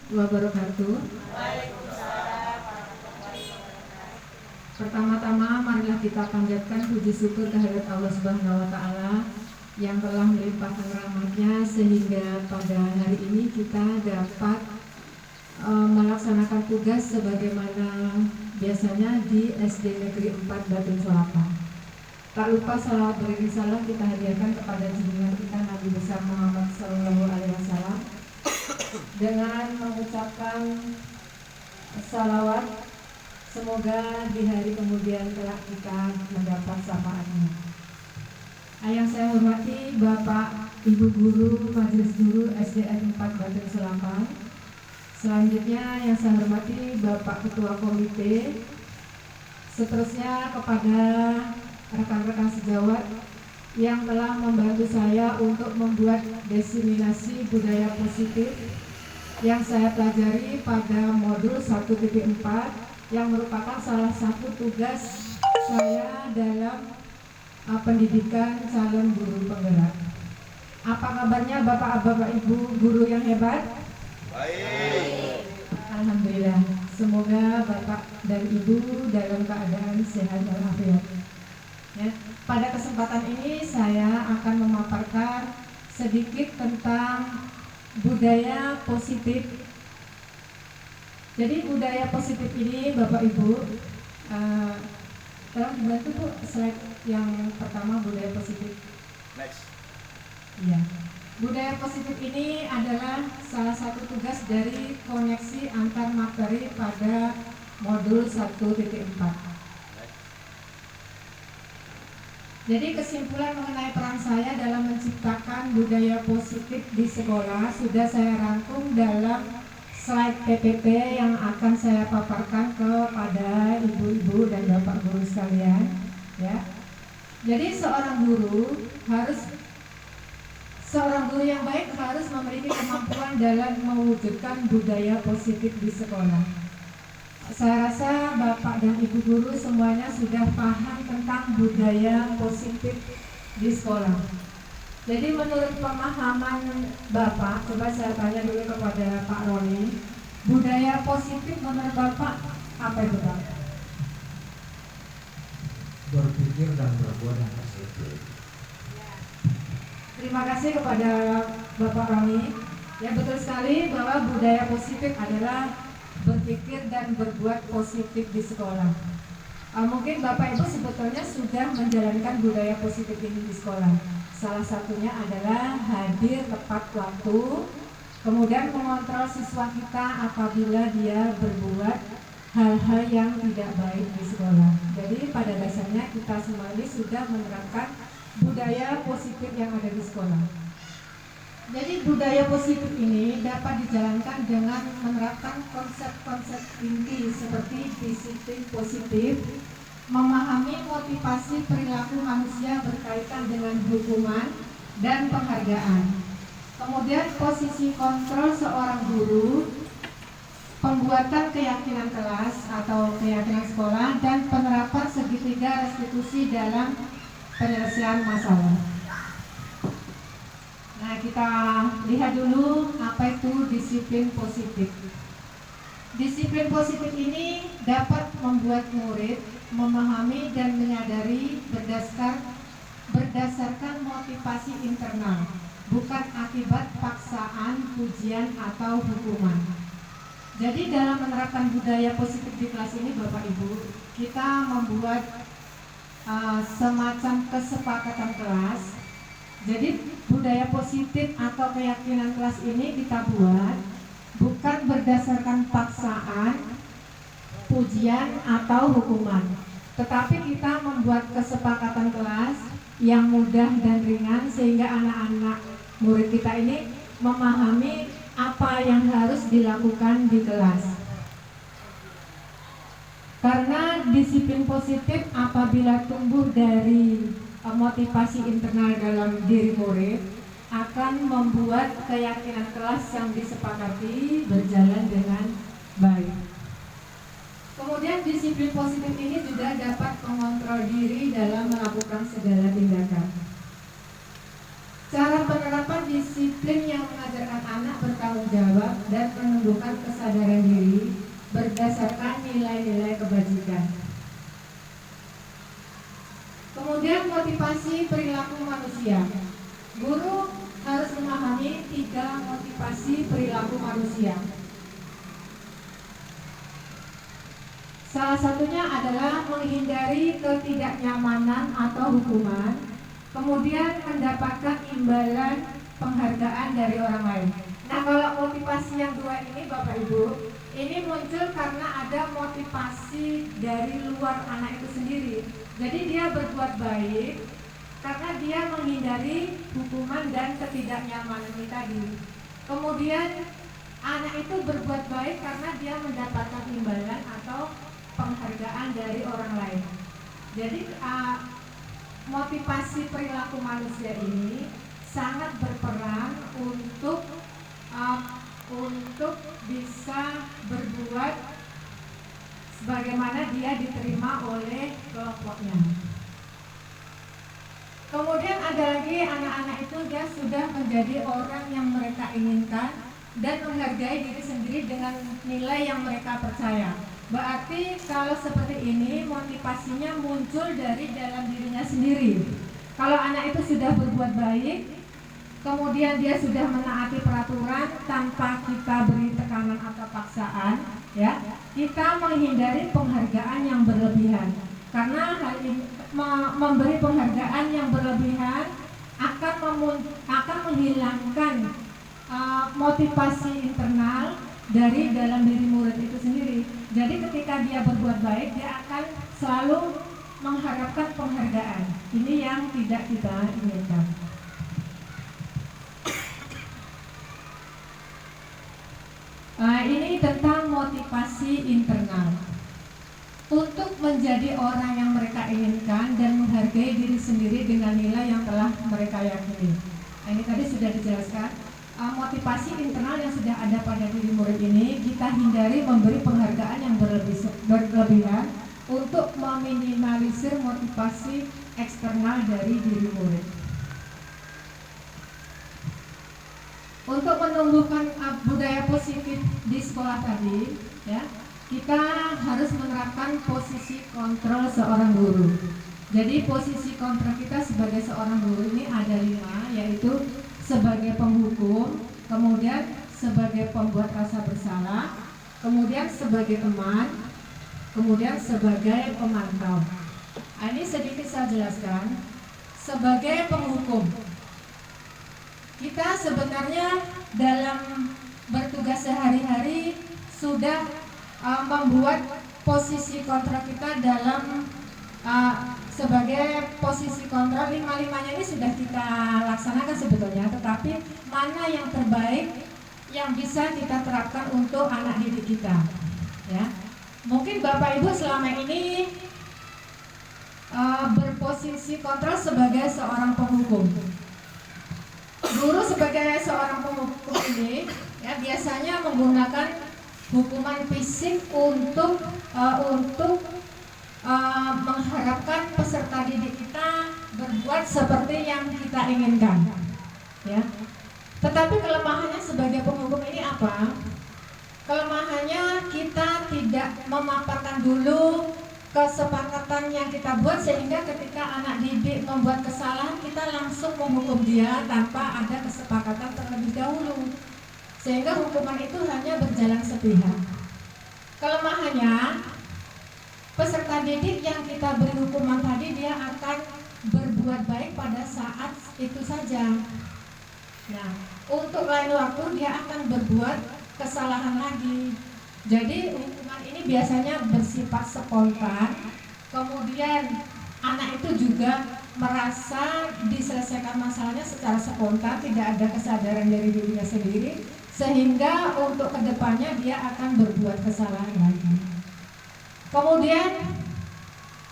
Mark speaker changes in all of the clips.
Speaker 1: wabarakatuh. Pertama-tama marilah kita panjatkan puji syukur kehadirat Allah Subhanahu wa taala yang telah melimpahkan rahmat-Nya sehingga pada hari ini kita dapat melaksanakan tugas sebagaimana biasanya di SD Negeri 4 Batun Selatan. Tak lupa salawat beriringan kita hadiahkan kepada junjungan kita Nabi besar Muhammad Sallallahu Alaihi Wasallam dengan mengucapkan salawat. Semoga di hari kemudian kelak kita mendapat syafaatnya. Yang saya hormati Bapak Ibu Guru Majelis Guru SDN 4 Batun Selatan. Selanjutnya yang saya hormati Bapak Ketua Komite. Seterusnya kepada rekan-rekan sejawat yang telah membantu saya untuk membuat diseminasi budaya positif yang saya pelajari pada modul 1.4 yang merupakan salah satu tugas saya dalam pendidikan calon guru penggerak. Apa kabarnya Bapak Ibu guru yang hebat? Baik. Alhamdulillah. Semoga Bapak dan Ibu dalam keadaan sehat walafiat. Ya, pada kesempatan ini saya akan memaparkan sedikit tentang budaya positif. Jadi budaya positif ini Bapak Ibu, tolong dibantu Bu slide yang pertama budaya positif. Next. Iya. Budaya positif ini adalah salah satu tugas dari koneksi antar materi pada modul 1.4. Jadi kesimpulan mengenai peran saya dalam menciptakan budaya positif di sekolah sudah saya rangkum dalam slide PPT yang akan saya paparkan kepada ibu-ibu dan bapak guru sekalian. Ya. Jadi seorang guru yang baik harus memiliki kemampuan dalam mewujudkan budaya positif di sekolah. Saya rasa Bapak dan Ibu guru semuanya sudah paham tentang budaya positif di sekolah. Jadi menurut pemahaman Bapak, coba saya tanya dulu kepada Pak Roni, budaya positif menurut Bapak apa itu Pak?
Speaker 2: Berpikir dan berbuat yang positif.
Speaker 1: Terima kasih kepada Bapak Roni. Ya betul sekali bahwa budaya positif adalah berpikir dan berbuat positif di sekolah. Mungkin Bapak Ibu sebetulnya sudah menjalankan budaya positif ini di sekolah. Salah satunya adalah hadir tepat waktu, kemudian mengontrol siswa kita apabila dia berbuat hal-hal yang tidak baik di sekolah. Jadi pada dasarnya kita semua ini sudah menerapkan budaya positif yang ada di sekolah. Jadi budaya positif ini dapat dijalankan dengan menerapkan konsep-konsep inti seperti disiplin positif, memahami motivasi perilaku manusia berkaitan dengan hukuman dan penghargaan. Kemudian posisi kontrol seorang guru, pembuatan keyakinan kelas atau keyakinan sekolah, dan penerapan segitiga restitusi dalam penyelesaian masalah. Nah, kita lihat dulu apa itu disiplin positif. Disiplin positif ini dapat membuat murid memahami dan menyadari berdasarkan motivasi internal, bukan akibat paksaan, pujian, atau hukuman. Jadi dalam menerapkan budaya positif di kelas ini Bapak Ibu, kita membuat semacam kesepakatan kelas. Jadi budaya positif atau keyakinan kelas ini kita buat bukan berdasarkan paksaan, pujian, atau hukuman, tetapi kita membuat kesepakatan kelas yang mudah dan ringan sehingga anak-anak murid kita ini memahami apa yang harus dilakukan di kelas. Karena disiplin positif apabila tumbuh dari motivasi internal dalam diri murid akan membuat keyakinan kelas yang disepakati berjalan dengan baik. Kemudian disiplin positif ini juga dapat mengontrol diri dalam melakukan segala tindakan. Cara penerapan disiplin yang mengajarkan anak bertanggung jawab dan menumbuhkan kesadaran diri berdasarkan nilai-nilai kebajikan. Kemudian motivasi perilaku manusia. Guru harus memahami 3 motivasi perilaku manusia. Salah satunya adalah menghindari ketidaknyamanan atau hukuman, kemudian mendapatkan imbalan penghargaan dari orang lain. Nah, kalau motivasi yang 2 ini Bapak Ibu, ini muncul karena ada motivasi dari luar anak itu sendiri. Jadi dia berbuat baik karena dia menghindari hukuman dan ketidaknyamanan ini tadi. Kemudian anak itu berbuat baik karena dia mendapatkan imbalan atau penghargaan dari orang lain. Jadi motivasi perilaku manusia ini sangat berperan untuk bisa berbuat sebagaimana dia diterima oleh kelompoknya. Kemudian ada lagi anak-anak itu dia sudah menjadi orang yang mereka inginkan dan menghargai diri sendiri dengan nilai yang mereka percaya. Berarti kalau seperti ini motivasinya muncul dari dalam dirinya sendiri. Kalau anak itu sudah berbuat baik, kemudian dia sudah menaati peraturan tanpa kita beri tekanan atau paksaan, ya, kita menghindari penghargaan yang berlebihan. Karena hal ini memberi penghargaan yang berlebihan akan menghilangkan motivasi internal dari dalam diri murid itu sendiri. Jadi ketika dia berbuat baik, dia akan selalu mengharapkan penghargaan. Ini yang tidak kita inginkan. Ini tentang motivasi internal. Untuk menjadi orang yang mereka inginkan dan menghargai diri sendiri dengan nilai yang telah mereka yakini. Ini tadi sudah dijelaskan. Motivasi internal yang sudah ada pada diri murid ini, kita hindari memberi penghargaan yang berlebihan untuk meminimalisir motivasi eksternal dari diri murid. Untuk menumbuhkan budaya positif di sekolah tadi, ya, kita harus menerapkan posisi kontrol seorang guru. Jadi posisi kontrol kita sebagai seorang guru ini ada 5, yaitu sebagai penghukum, kemudian sebagai pembuat rasa bersalah, kemudian sebagai teman, kemudian sebagai pemantau. Ini sedikit saya jelaskan. Sebagai penghukum, kita sebenarnya dalam bertugas sehari-hari sudah membuat posisi kontrol kita dalam sebagai posisi kontrol 5-5-nya ini sudah kita laksanakan sebetulnya, tetapi mana yang terbaik yang bisa kita terapkan untuk anak didik kita, ya. Mungkin Bapak Ibu selama ini berposisi kontrol sebagai seorang penghukum. Guru sebagai seorang penghukum ini, ya, biasanya menggunakan hukuman fisik untuk mengharapkan peserta didik kita berbuat seperti yang kita inginkan, ya. Tetapi kelemahannya sebagai penghukum ini apa? Kelemahannya kita tidak memaparkan dulu kesepakatan yang kita buat, sehingga ketika anak didik membuat kesalahan kita langsung menghukum dia tanpa ada kesepakatan terlebih dahulu, sehingga hukuman itu hanya berjalan sepihak. Kelemahannya, peserta didik yang kita beri hukuman tadi dia akan berbuat baik pada saat itu saja. Nah, untuk lain waktu dia akan berbuat kesalahan lagi. Jadi hukuman ini biasanya bersifat spontan. Kemudian anak itu juga merasa diselesaikan masalahnya secara spontan, tidak ada kesadaran dari dirinya sendiri, sehingga untuk kedepannya dia akan berbuat kesalahan lagi. Kemudian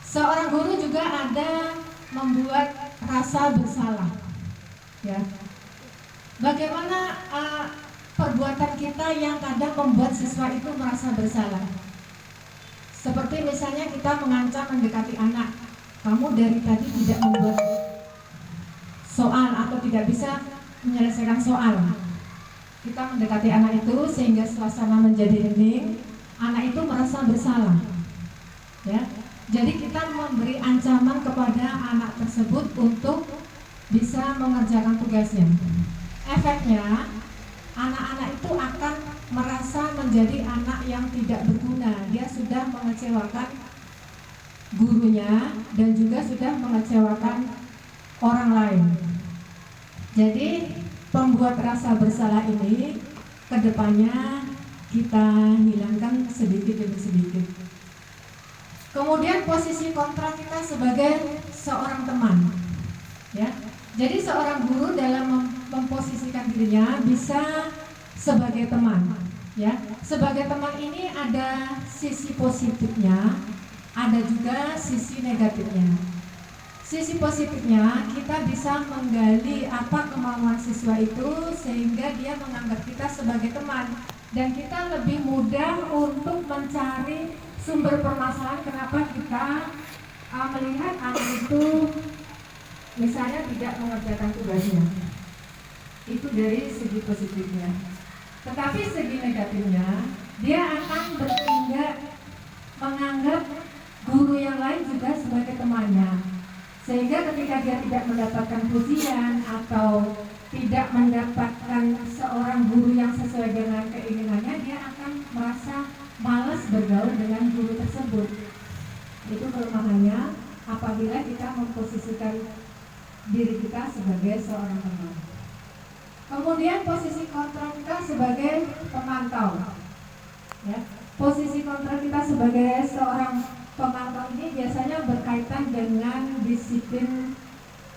Speaker 1: seorang guru juga ada membuat rasa bersalah, ya. Bagaimana perbuatan kita yang kadang membuat siswa itu merasa bersalah? Seperti misalnya kita mengancam mendekati anak, kamu dari tadi tidak membuat soal atau tidak bisa menyelesaikan soal. kita mendekati anak itu sehingga suasana menjadi hening, anak itu merasa bersalah. Ya. Jadi kita memberi ancaman kepada anak tersebut untuk bisa mengerjakan tugasnya. Efeknya, anak-anak itu akan merasa menjadi anak yang tidak berguna. Dia sudah mengecewakan gurunya dan juga sudah mengecewakan orang lain. Jadi pembuat rasa bersalah ini kedepannya kita hilangkan sedikit demi sedikit. Kemudian posisi kontra kita sebagai seorang teman, ya. Jadi seorang guru dalam memposisikan dirinya bisa sebagai teman, ya. Sebagai teman ini ada sisi positifnya, ada juga sisi negatifnya. Sisi positifnya, kita bisa menggali apa kemauan siswa itu sehingga dia menganggap kita sebagai teman, dan kita lebih mudah untuk mencari sumber permasalahan kenapa kita melihat anak itu misalnya tidak mengerjakan tugasnya. Itu dari segi positifnya. Tetapi segi negatifnya, dia akan bertindak menganggap guru yang lain juga sebagai temannya. Sehingga ketika dia tidak mendapatkan pujian atau tidak mendapatkan seorang guru yang sesuai dengan keinginannya, dia akan merasa malas bergaul dengan guru tersebut. Itu kelemahannya apabila kita memposisikan diri kita sebagai seorang teman. Kemudian posisi kontra kita sebagai pemantau, ya. Posisi kontra kita sebagai seorang pemantau ini biasanya berkaitan dengan disiplin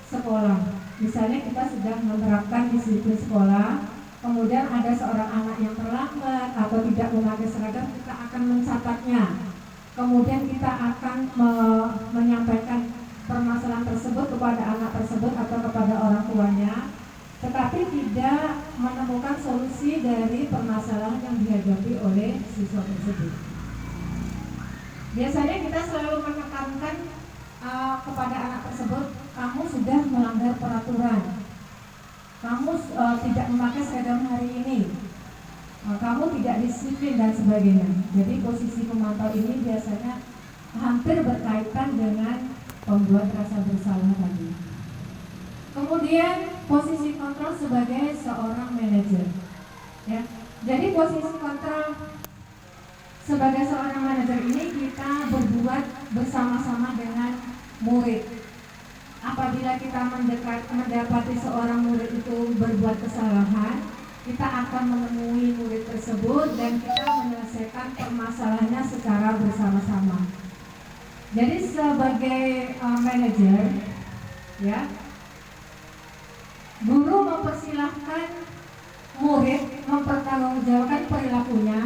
Speaker 1: sekolah. Misalnya kita sudah menerapkan disiplin sekolah, kemudian ada seorang anak yang terlambat atau tidak memakai seragam, kita akan mencatatnya. Kemudian kita akan menyampaikan permasalahan tersebut kepada anak tersebut atau kepada orang tuanya, tetapi tidak menemukan solusi dari permasalahan yang dihadapi oleh siswa tersebut. Biasanya kita selalu menekankan kepada anak tersebut, kamu sudah melanggar peraturan, kamu tidak memakai seragam hari ini, kamu tidak disiplin dan sebagainya. Jadi posisi pemantau ini biasanya hampir berkaitan dengan pembuat rasa bersalah tadi. Kemudian posisi kontrol sebagai seorang manajer, ya. Jadi posisi kontrol sebagai seorang manajer ini kita berbuat bersama-sama dengan murid. Apabila kita mendapati seorang murid itu berbuat kesalahan, kita akan menemui murid tersebut dan kita menyelesaikan permasalahannya secara bersama-sama. Jadi sebagai manajer, ya, guru mempersilahkan murid mempertanggungjawabkan perilakunya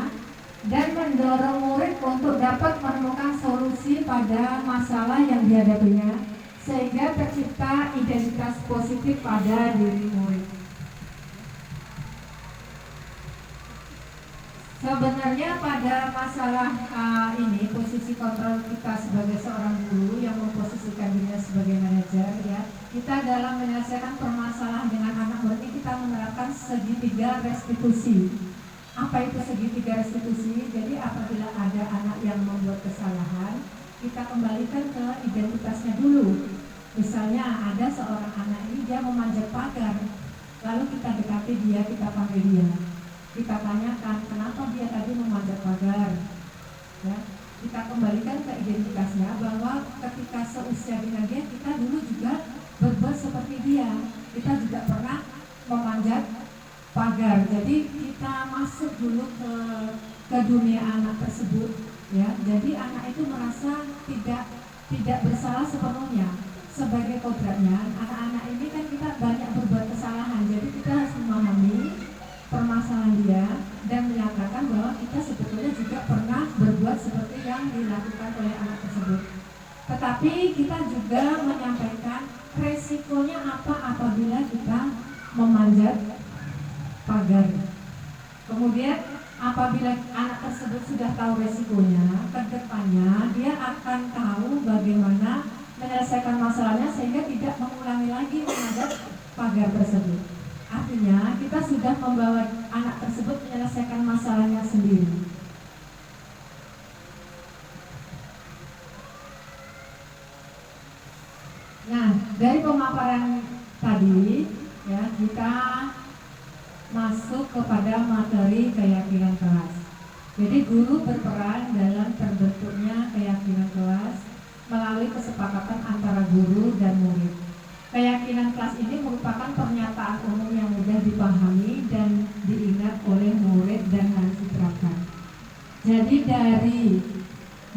Speaker 1: dan mendorong murid untuk dapat menemukan solusi pada masalah yang dihadapinya sehingga tercipta identitas positif pada diri murid. Sebenarnya pada masalah ini posisi kontrol kita sebagai seorang guru yang memposisikan dirinya sebagai manajer, ya, kita dalam menyelesaikan permasalahan dengan anak murid ini kita menerapkan segitiga restitusi. Apa itu segitiga restitusi? Jadi apabila ada anak yang membuat kesalahan, kita kembalikan ke identitasnya dulu. Misalnya ada seorang anak ini dia memanjat pagar, lalu kita dekati dia, kita panggil dia, kita tanyakan kenapa dia tadi memanjat pagar, ya. Kita kembalikan ke identitasnya bahwa ketika seusia dengan dia, kita dulu juga berbuat seperti dia, kita juga pernah memanjat pagar. Jadi kita masuk dulu ke dunia anak tersebut, ya. Jadi anak itu merasa tidak bersalah sepenuhnya. Sebagai kodratnya, anak-anak ini kan kita banyak berbuat kesalahan, jadi kita harus memahami permasalahan dia dan menyatakan bahwa kita sebetulnya juga pernah berbuat seperti yang dilakukan oleh anak tersebut. Tetapi kita juga menyampaikan resikonya apa apabila kita memanjat pagar. Kemudian apabila anak tersebut sudah tahu resikonya, ke depannya dia akan tahu bagaimana menyelesaikan masalahnya sehingga tidak mengulangi lagi memanjat pagar tersebut. Artinya kita sudah membawa anak tersebut menyelesaikan masalahnya sendiri. Nah, dari pemaparan tadi ya, kita masuk kepada materi keyakinan kelas. Jadi guru berperan dalam terbentuknya keyakinan kelas melalui kesepakatan antara guru dan murid. Keyakinan kelas ini merupakan pernyataan umum yang mudah dipahami dan diingat oleh murid dan harus diterapkan. Jadi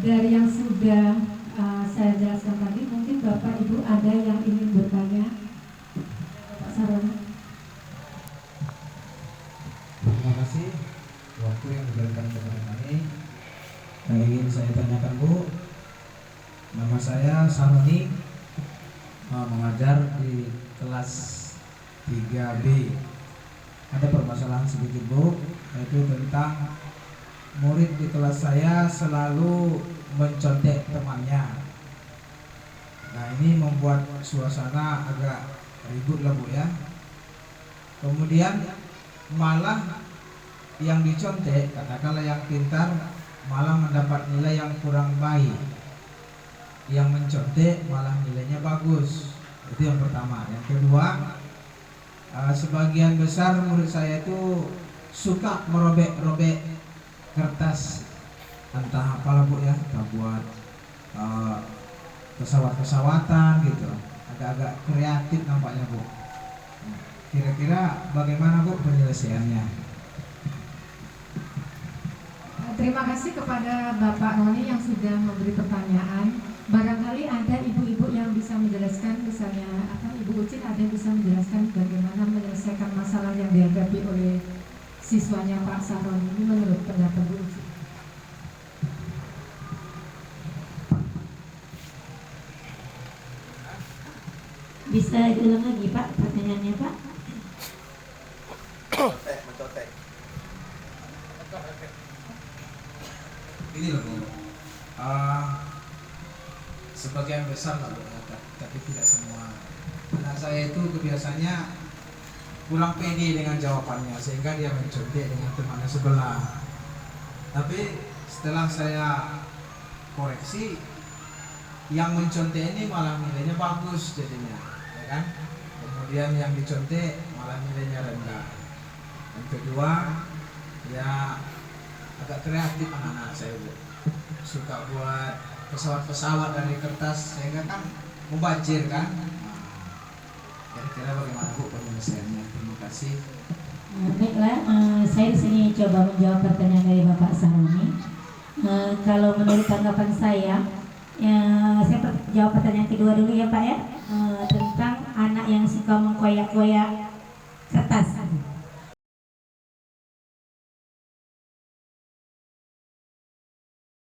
Speaker 1: dari yang sudah saya jelaskan tadi, mungkin Bapak Ibu ada yang ingin bertanya? Pak Saroni.
Speaker 2: Terima kasih waktu yang diberikan kepada kami. Yang ingin saya tanyakan Bu, nama saya Saroni, mengajar di kelas 3B. Ada permasalahan sedikit Bu, yaitu tentang murid di kelas saya selalu mencontek temannya. Nah, ini membuat suasana agak ribut lah Bu ya. Kemudian malah yang dicontek, katakanlah yang pintar, malah mendapat nilai yang kurang baik. Yang mencontek malah nilainya bagus. Itu yang pertama. Yang kedua, sebagian besar murid saya itu suka merobek-robek kertas, entah apalah Bu ya, entah buat pesawat-pesawatan gitu. Agak-agak kreatif nampaknya Bu. Kira-kira bagaimana Bu penyelesaiannya?
Speaker 1: Terima kasih kepada Bapak Roni yang sudah memberi pertanyaan. Barangkali ada ibu-ibu yang bisa menjelaskan, misalnya Ibu Ucin ada yang bisa menjelaskan bagaimana menyelesaikan masalah yang dihadapi oleh siswanya Pak Saroni ini menurut pendapat Bu Ucin.
Speaker 3: Bisa diulang lagi Pak pertanyaannya Pak?
Speaker 4: Mencotek.
Speaker 2: Ini loh Bu, sebagian besar lah Bu, tapi tidak semua. Anak saya itu kebiasaannya kurang pede dengan jawabannya, sehingga dia mencontek dengan temannya sebelah. Tapi setelah saya koreksi, yang mencontek ini malah nilainya bagus jadinya, ya kan? Kemudian yang dicontek malah nilainya rendah. Yang kedua, ya agak kreatif anak-anak saya Bu, suka buat pesawat-pesawat dari kertas, sehingga kan membajir kan. Kira-kira bagaimana Bu penyelesaiannya? Terima kasih.
Speaker 3: Baiklah, saya di sini coba menjawab pertanyaan dari Bapak Saroni. Kalau menurut tanggapan saya jawab pertanyaan kedua dulu ya Pak ya, tentang anak yang suka mengkoyak-koyak kertas.